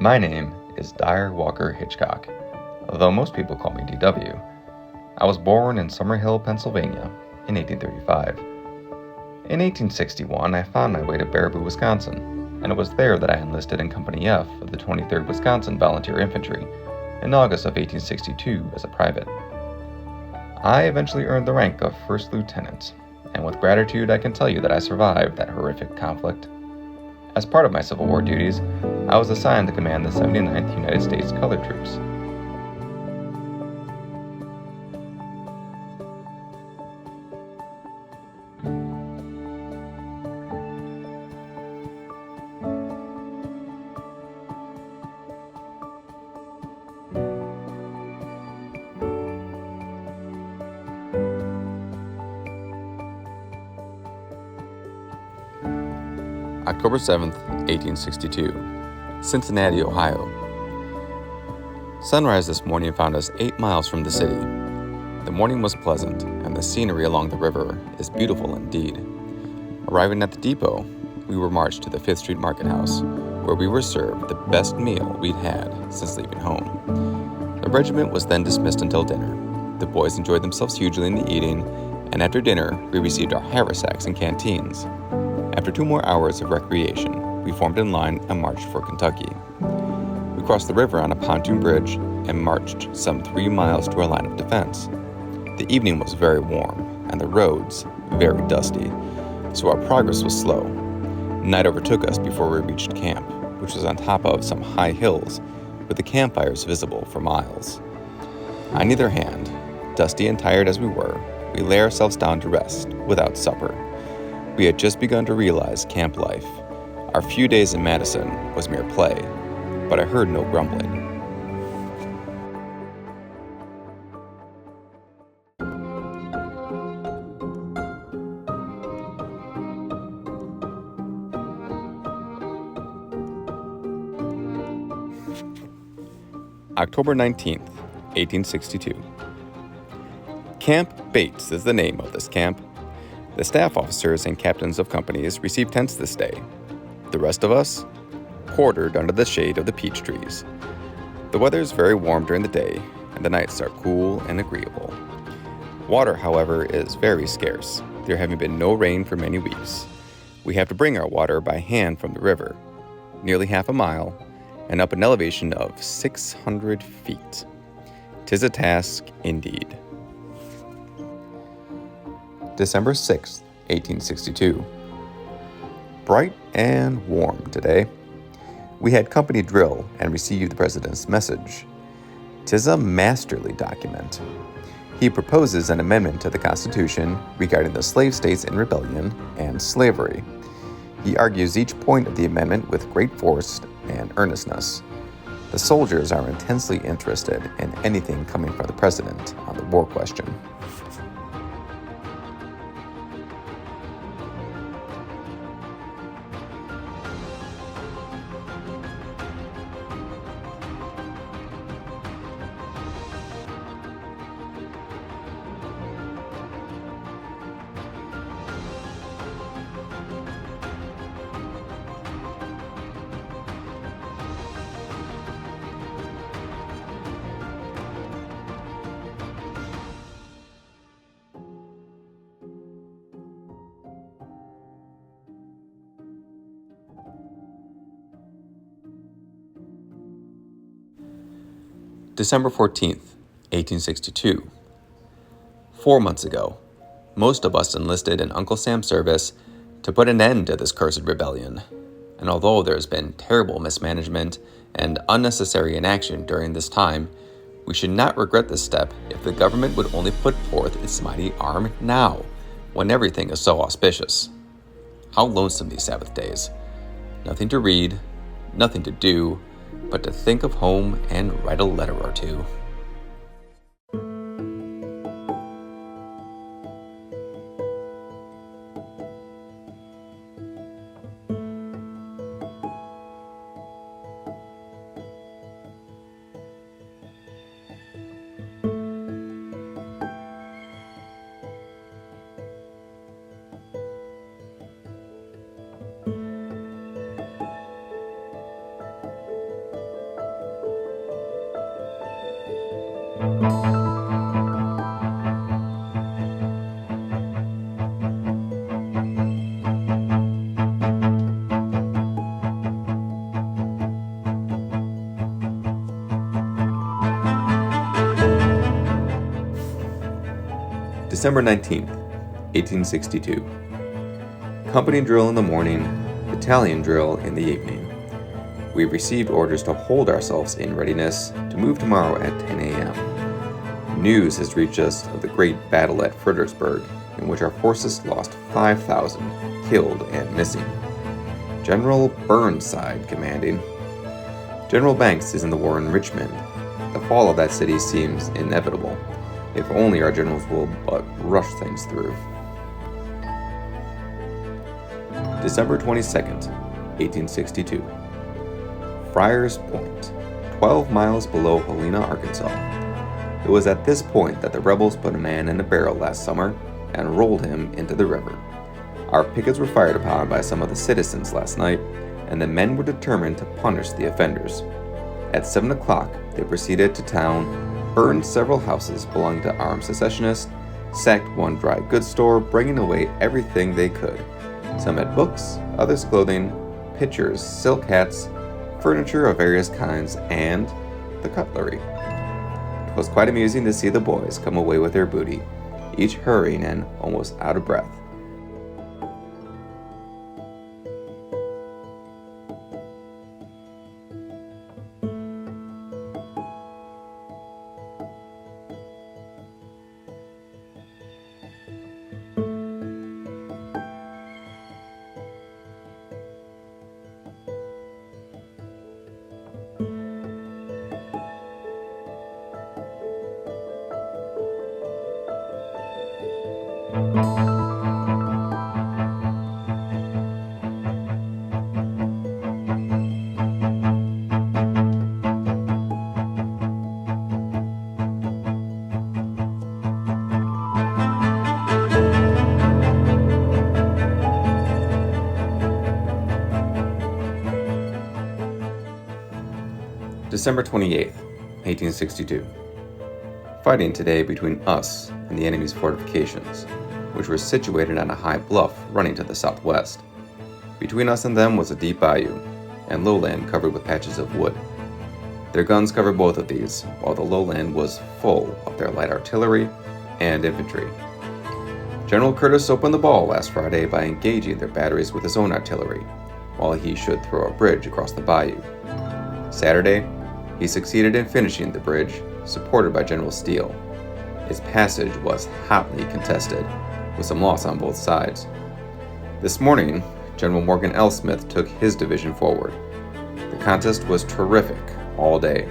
My name is Dyer Walker Hitchcock, although most people call me DW. I was born in Summerhill, Pennsylvania in 1835. In 1861, I found my way to Baraboo, Wisconsin, and it was there that I enlisted in Company F of the 23rd Wisconsin Volunteer Infantry in August of 1862 as a private. I eventually earned the rank of First Lieutenant, and with gratitude I can tell you that I survived that horrific conflict. As part of my Civil War duties, I was assigned to command the 79th United States Colored Troops. October 7th, 1862, Cincinnati, Ohio. Sunrise this morning found us 8 miles from the city. The morning was pleasant, and the scenery along the river is beautiful indeed. Arriving at the depot, we were marched to the 5th Street Market House, where we were served the best meal we'd had since leaving home. The regiment was then dismissed until dinner. The boys enjoyed themselves hugely in the eating, and after dinner, we received our haversacks and canteens. After 2 more hours of recreation, we formed in line and marched for Kentucky. We crossed the river on a pontoon bridge and marched some 3 miles to our line of defense. The evening was very warm, and the roads very dusty, so our progress was slow. Night overtook us before we reached camp, which was on top of some high hills, with the campfires visible for miles. On either hand, dusty and tired as we were, we lay ourselves down to rest without supper. We had just begun to realize camp life. Our few days in Madison was mere play, but I heard no grumbling. October 19th, 1862. Camp Bates is the name of this camp. The staff officers and captains of companies received tents this day. The rest of us quartered under the shade of the peach trees. The weather is very warm during the day, and the nights are cool and agreeable. Water, however, is very scarce, there having been no rain for many weeks. We have to bring our water by hand from the river, nearly half a mile, and up an elevation of 600 feet. 'Tis a task indeed. December 6th, 1862. Bright and warm today. We had company drill and received the President's message. 'Tis a masterly document. He proposes an amendment to the Constitution regarding the slave states in rebellion and slavery. He argues each point of the amendment with great force and earnestness. The soldiers are intensely interested in anything coming from the President on the war question. December 14th, 1862. 4 months ago, most of us enlisted in Uncle Sam's service to put an end to this cursed rebellion. And although there has been terrible mismanagement and unnecessary inaction during this time, we should not regret this step if the government would only put forth its mighty arm now, when everything is so auspicious. How lonesome these Sabbath days. Nothing to read, nothing to do, but to think of home and write a letter or two. December 19th, 1862. Company drill in the morning, battalion drill in the evening. We've received orders to hold ourselves in readiness to move tomorrow at 10 a.m. News has reached us of the great battle at Fredericksburg, in which our forces lost 5,000, killed and missing. General Burnside commanding. General Banks is in the war in Richmond. The fall of that city seems inevitable, if only our generals will but rush things through. December 22nd, 1862. Friars Point, 12 miles below Helena, Arkansas. It was at this point that the rebels put a man in a barrel last summer and rolled him into the river. Our pickets were fired upon by some of the citizens last night, and the men were determined to punish the offenders. At 7 o'clock, they proceeded to town, burned several houses belonging to armed secessionists, sacked one dry goods store, bringing away everything they could. Some had books, others clothing, pictures, silk hats, furniture of various kinds, and the cutlery. It was quite amusing to see the boys come away with their booty, each hurrying and almost out of breath. December 28th, 1862. Fighting today between us and the enemy's fortifications, which were situated on a high bluff running to the southwest. Between us and them was a deep bayou, and lowland covered with patches of wood. Their guns covered both of these, while the lowland was full of their light artillery and infantry. General Curtis opened the ball last Friday by engaging their batteries with his own artillery, while he should throw a bridge across the bayou. Saturday, he succeeded in finishing the bridge, supported by General Steele. Its passage was hotly contested, with some loss on both sides. This morning, General Morgan L. Smith took his division forward. The contest was terrific all day.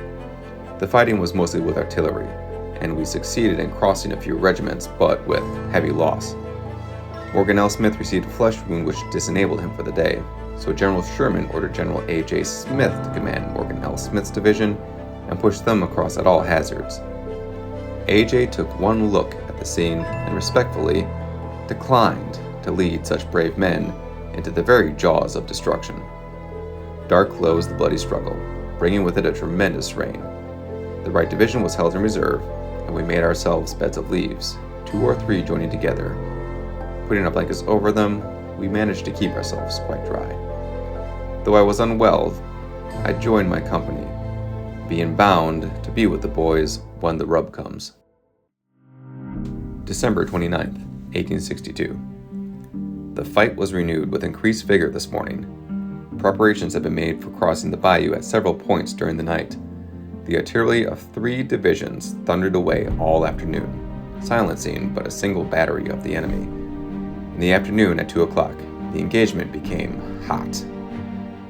The fighting was mostly with artillery, and we succeeded in crossing a few regiments, but with heavy loss. Morgan L. Smith received a flesh wound which disenabled him for the day, so General Sherman ordered General A.J. Smith to command Morgan L. Smith's division and push them across at all hazards. A.J. took one look at the scene and respectfully declined to lead such brave men into the very jaws of destruction. Dark closed the bloody struggle, bringing with it a tremendous rain. The right division was held in reserve, and we made ourselves beds of leaves, 2 or 3 joining together. Putting our blankets over them, we managed to keep ourselves quite dry. Though I was unwell, I joined my company, being bound to be with the boys when the rub comes. December 29th, 1862. The fight was renewed with increased vigor this morning. Preparations had been made for crossing the bayou at several points during the night. The artillery of 3 divisions thundered away all afternoon, silencing but a single battery of the enemy. In the afternoon at 2 o'clock, the engagement became hot.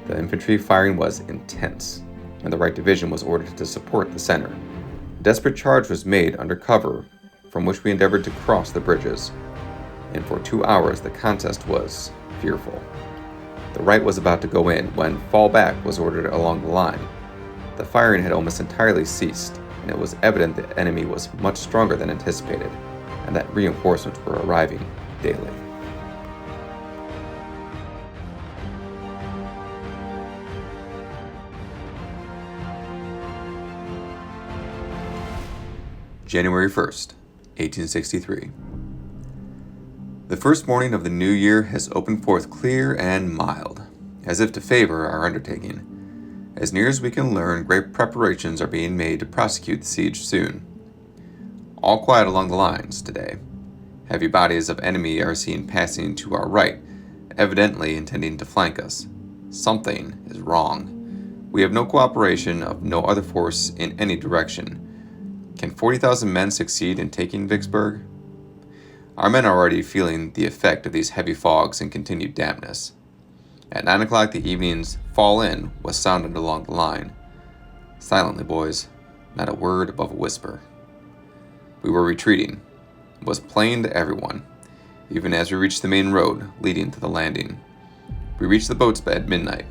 The infantry firing was intense, and the right division was ordered to support the center. A desperate charge was made under cover, from which we endeavored to cross the bridges, and for 2 hours the contest was fearful. The right was about to go in when fall back was ordered along the line. The firing had almost entirely ceased, and it was evident the enemy was much stronger than anticipated, and that reinforcements were arriving daily. January 1st, 1863. The first morning of the new year has opened forth clear and mild, as if to favor our undertaking. As near as we can learn, great preparations are being made to prosecute the siege soon. All quiet along the lines today. Heavy bodies of enemy are seen passing to our right, evidently intending to flank us. Something is wrong. We have no cooperation of no other force in any direction. Can 40,000 men succeed in taking Vicksburg? Our men are already feeling the effect of these heavy fogs and continued dampness. At 9 o'clock the evening's "fall in" was sounded along the line. Silently, boys, not a word above a whisper. We were retreating. It was plain to everyone, even as we reached the main road leading to the landing. We reached the boat's bed midnight,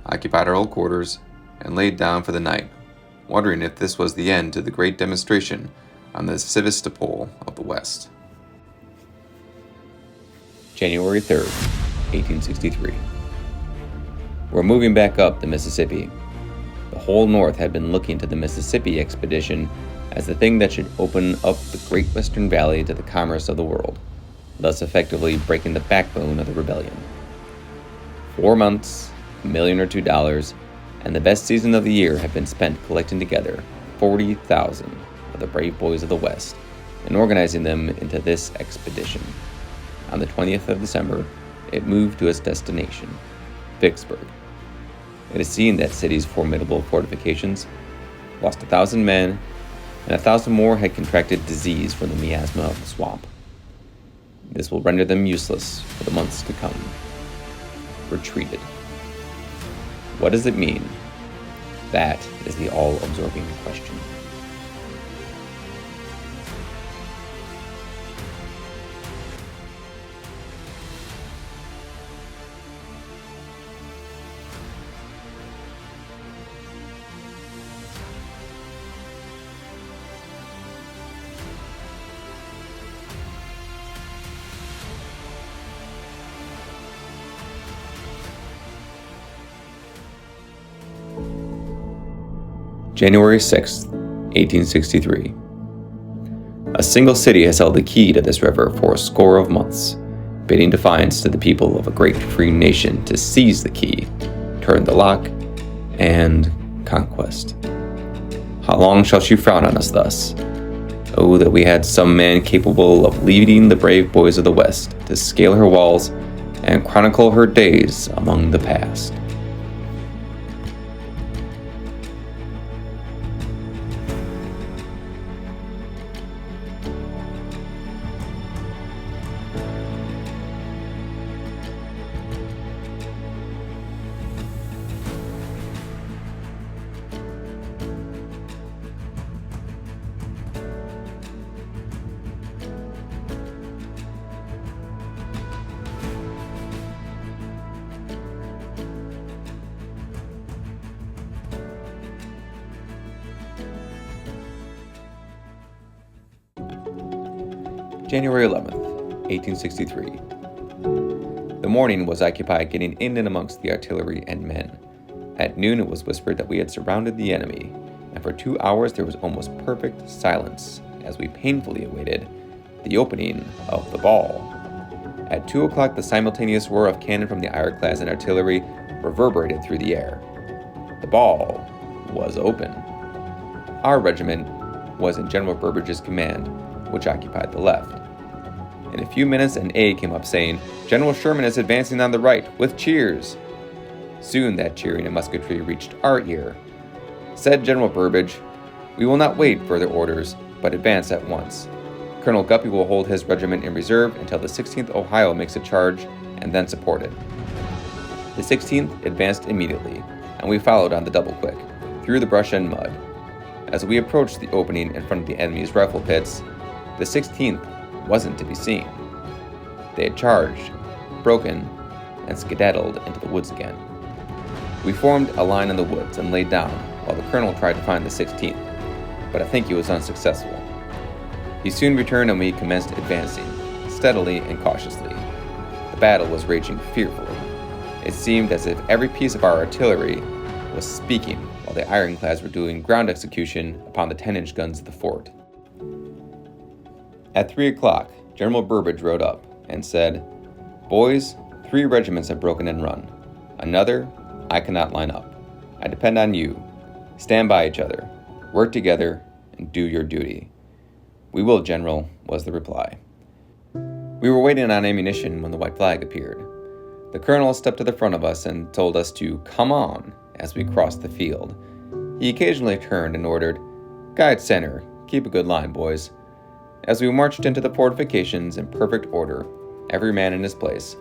occupied our old quarters, and laid down for the night, wondering if this was the end to the great demonstration on the Sevastopol of the West. January 3rd, 1863. We're moving back up the Mississippi. The whole North had been looking to the Mississippi expedition as the thing that should open up the great Western Valley to the commerce of the world, thus effectively breaking the backbone of the rebellion. 4 months, $1 or $2 million, and the best season of the year had been spent collecting together 40,000 of the brave boys of the West and organizing them into this expedition. On the 20th of December, it moved to its destination, Vicksburg. It is seen that city's formidable fortifications lost 1,000 men, and 1,000 more had contracted disease from the miasma of the swamp. This will render them useless for the months to come. Retreated. What does it mean? That is the all-absorbing question. January 6th, 1863. A single city has held the key to this river for a score of months, bidding defiance to the people of a great free nation to seize the key, turn the lock, and conquest. How long shall she frown on us thus? Oh, that we had some man capable of leading the brave boys of the West to scale her walls and chronicle her days among the past. January 11th, 1863. The morning was occupied getting in and amongst the artillery and men. At noon it was whispered that we had surrounded the enemy, and for 2 hours there was almost perfect silence as we painfully awaited the opening of the ball. At 2 o'clock the simultaneous roar of cannon from the ironclads and artillery reverberated through the air. The ball was open. Our regiment was in General Burbage's command, which occupied the left. In a few minutes an aide came up saying, "General Sherman is advancing on the right, with cheers." Soon that cheering and musketry reached our ear. Said General Burbage, "We will not wait further orders, but advance at once. Colonel Guppy will hold his regiment in reserve until the 16th Ohio makes a charge, and then support it." The 16th advanced immediately, and we followed on the double quick, through the brush and mud. As we approached the opening in front of the enemy's rifle pits, the 16th wasn't to be seen. They had charged, broken, and skedaddled into the woods again. We formed a line in the woods and laid down while the colonel tried to find the 16th, but I think he was unsuccessful. He soon returned and we commenced advancing, steadily and cautiously. The battle was raging fearfully. It seemed as if every piece of our artillery was speaking while the ironclads were doing ground execution upon the 10-inch guns of the fort. At 3 o'clock, General Burbage rode up and said, "Boys, 3 regiments have broken and run. Another, I cannot line up. I depend on you. Stand by each other, work together, and do your duty." "We will, General," was the reply. We were waiting on ammunition when the white flag appeared. The colonel stepped to the front of us and told us to come on as we crossed the field. He occasionally turned and ordered, "Guide center, keep a good line, boys." As we marched into the fortifications in perfect order, every man in his place.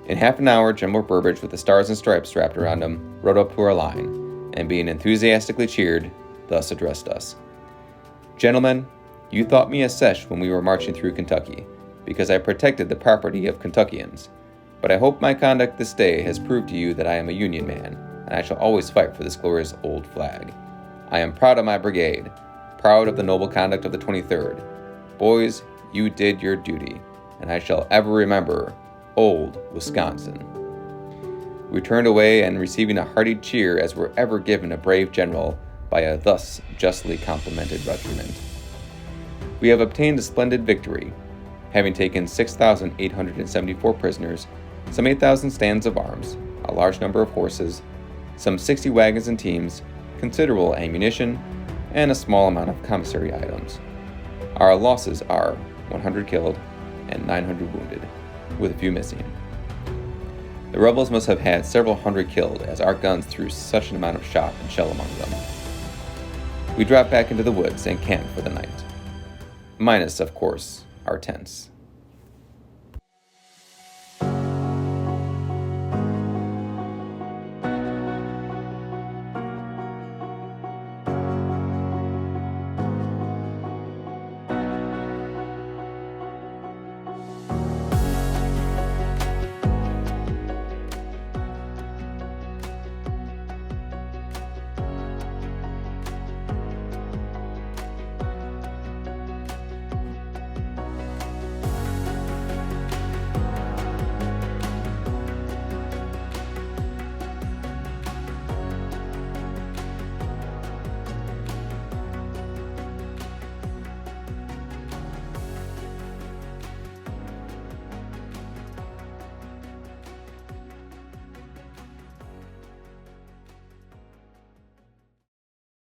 In half an hour, General Burbridge, with the stars and stripes wrapped around him, rode up to our line, and being enthusiastically cheered, thus addressed us. "Gentlemen, you thought me a sesh when we were marching through Kentucky, because I protected the property of Kentuckians. But I hope my conduct this day has proved to you that I am a Union man, and I shall always fight for this glorious old flag. I am proud of my brigade, proud of the noble conduct of the 23rd. Boys, you did your duty, and I shall ever remember old Wisconsin." We turned away and receiving a hearty cheer as were ever given a brave general by a thus justly complimented regiment. We have obtained a splendid victory, having taken 6,874 prisoners, some 8,000 stands of arms, a large number of horses, some 60 wagons and teams, considerable ammunition, and a small amount of commissary items. Our losses are 100 killed and 900 wounded, with a few missing. The rebels must have had several hundred killed, as our guns threw such an amount of shot and shell among them. We dropped back into the woods and camped for the night. Minus, of course, our tents.